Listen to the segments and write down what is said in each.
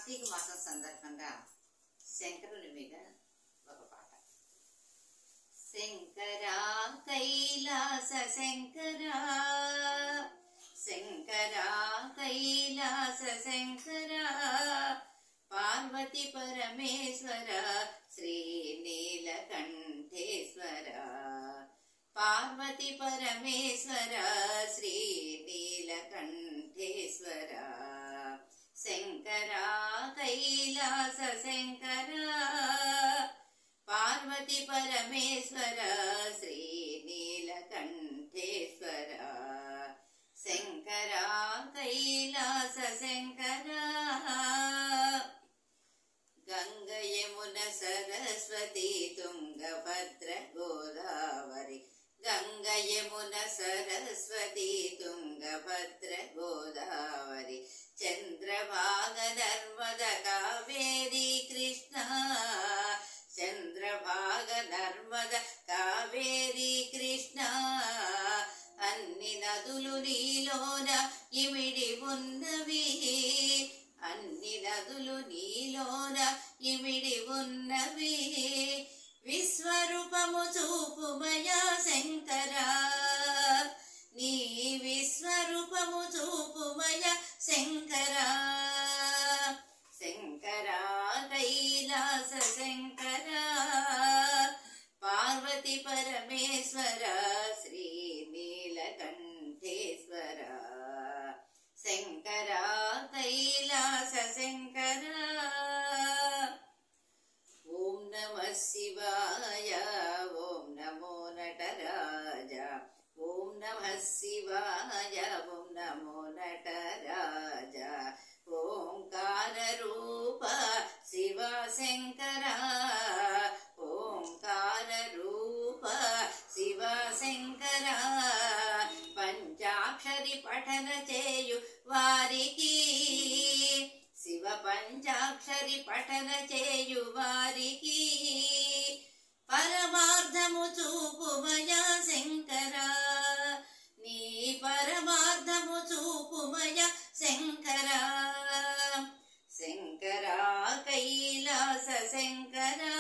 కార్తీక మాసం సందర్భంగా శంకరుని మీద ఒక పాట. శంకరా కైలాస శంకరా, శంకరా కైలాస శంకరా, పార్వతి పరమేశ్వర శ్రీ నీలకంఠేశ్వర, పార్వతి పరమేశ్వర శ్రీ నీలకంఠేశ్వర. శంకరా కైలాస శంకరా, పార్వతి పరమేశ్వర శ్రీ నీలకంఠేశ్వర. శంకరా కైలాస శంకరా. గంగ యమున సరస్వతి తుంగభద్ర గోదావరి, గంగ యమున సరస్వతి తుంగభద్ర గోదావరి, చంద్రభాగ నర్మద కావేరీ కృష్ణ, చంద్రభాగ నర్మద కావేరీ కృష్ణ. అన్ని నదులు నీలోన ఇమిడి ఉన్నవి, అన్ని నదులు నీలోన ఇమిడి ఉన్నవి. విశ్వరూపము చూపుమయా శంకరా, నీ విశ్వరూపము చూపుమయా శంకరా. శంకరా కైలాస శంకరా, పార్వతి పరమేశ్వర శ్రీ నీలకంఠేశ్వర. శంకరా కైలాస శంకరా. ఓం నమః శివాయ, ఓం నమో నటరాజ, ఓం నమః శివాయ, ఓం నమో నటరాజ. ఓంకార రూప శివ శంకర, ఓంకార రూప శివ శంకర. పంచాక్షరి పఠన చేయు వారికి, శివ పంచాక్షరి పఠన చేయు వారికి, పరమార్థము చూపుమయా శంకరా, నీ పరమార్థము చూపుమయా శంకరా. శంకరా కైలాస శంకరా,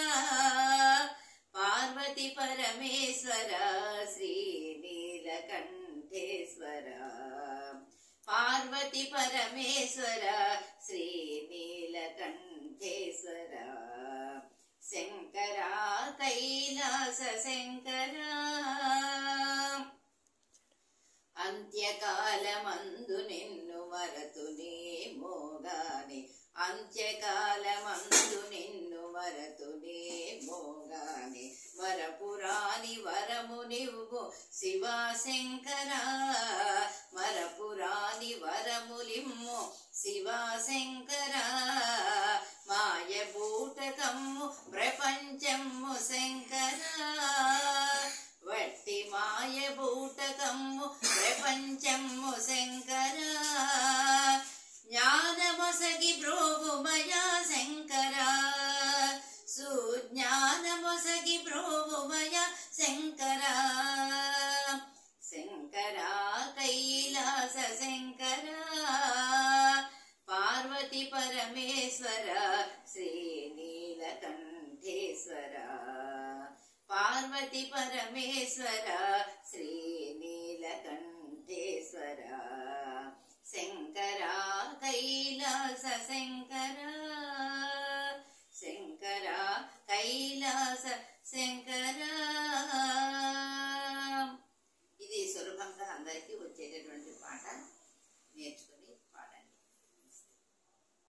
పార్వతి పరమేశ్వర శ్రీ నీలకంఠేశ్వర, పార్వతి పరమేశ్వర శ్రీ నీలకంఠేశ్వర. శంకరా కైలాస శంకరా. అంత్యకాలమందు నిన్ను మరతునేమో గాని, అంత్యకాలమందు నిన్ను మరతునేమో గాని, మరపురాని వరము నివ్వు శివా శంకరా, మరపురాని వరములిమ్ము శివా శంకరా. మాయ బూటకమ్ము ప్రపంచము శంకరా, వట్టి మాయ బూటకమ్ము ప్రపంచము శంకరా. జ్ఞానమొసగి బ్రోవుమయా శంకరా, సుజ్ఞానమొసగి బ్రోవుమయా శంకరా. శంకరా కైలాస శంకరా, పార్వతి పరమేశ్వర శ్రీ నీలకంఠేశ్వర, పార్వతి పరమేశ్వర శ్రీ నీలకంఠేశ్వర. శంకరా కైలాస శంకరా, శంకరా కైలాస శంకరా. ఇది సులభంగా అందరికీ వచ్చేటటువంటి పాట. నేర్చుకో.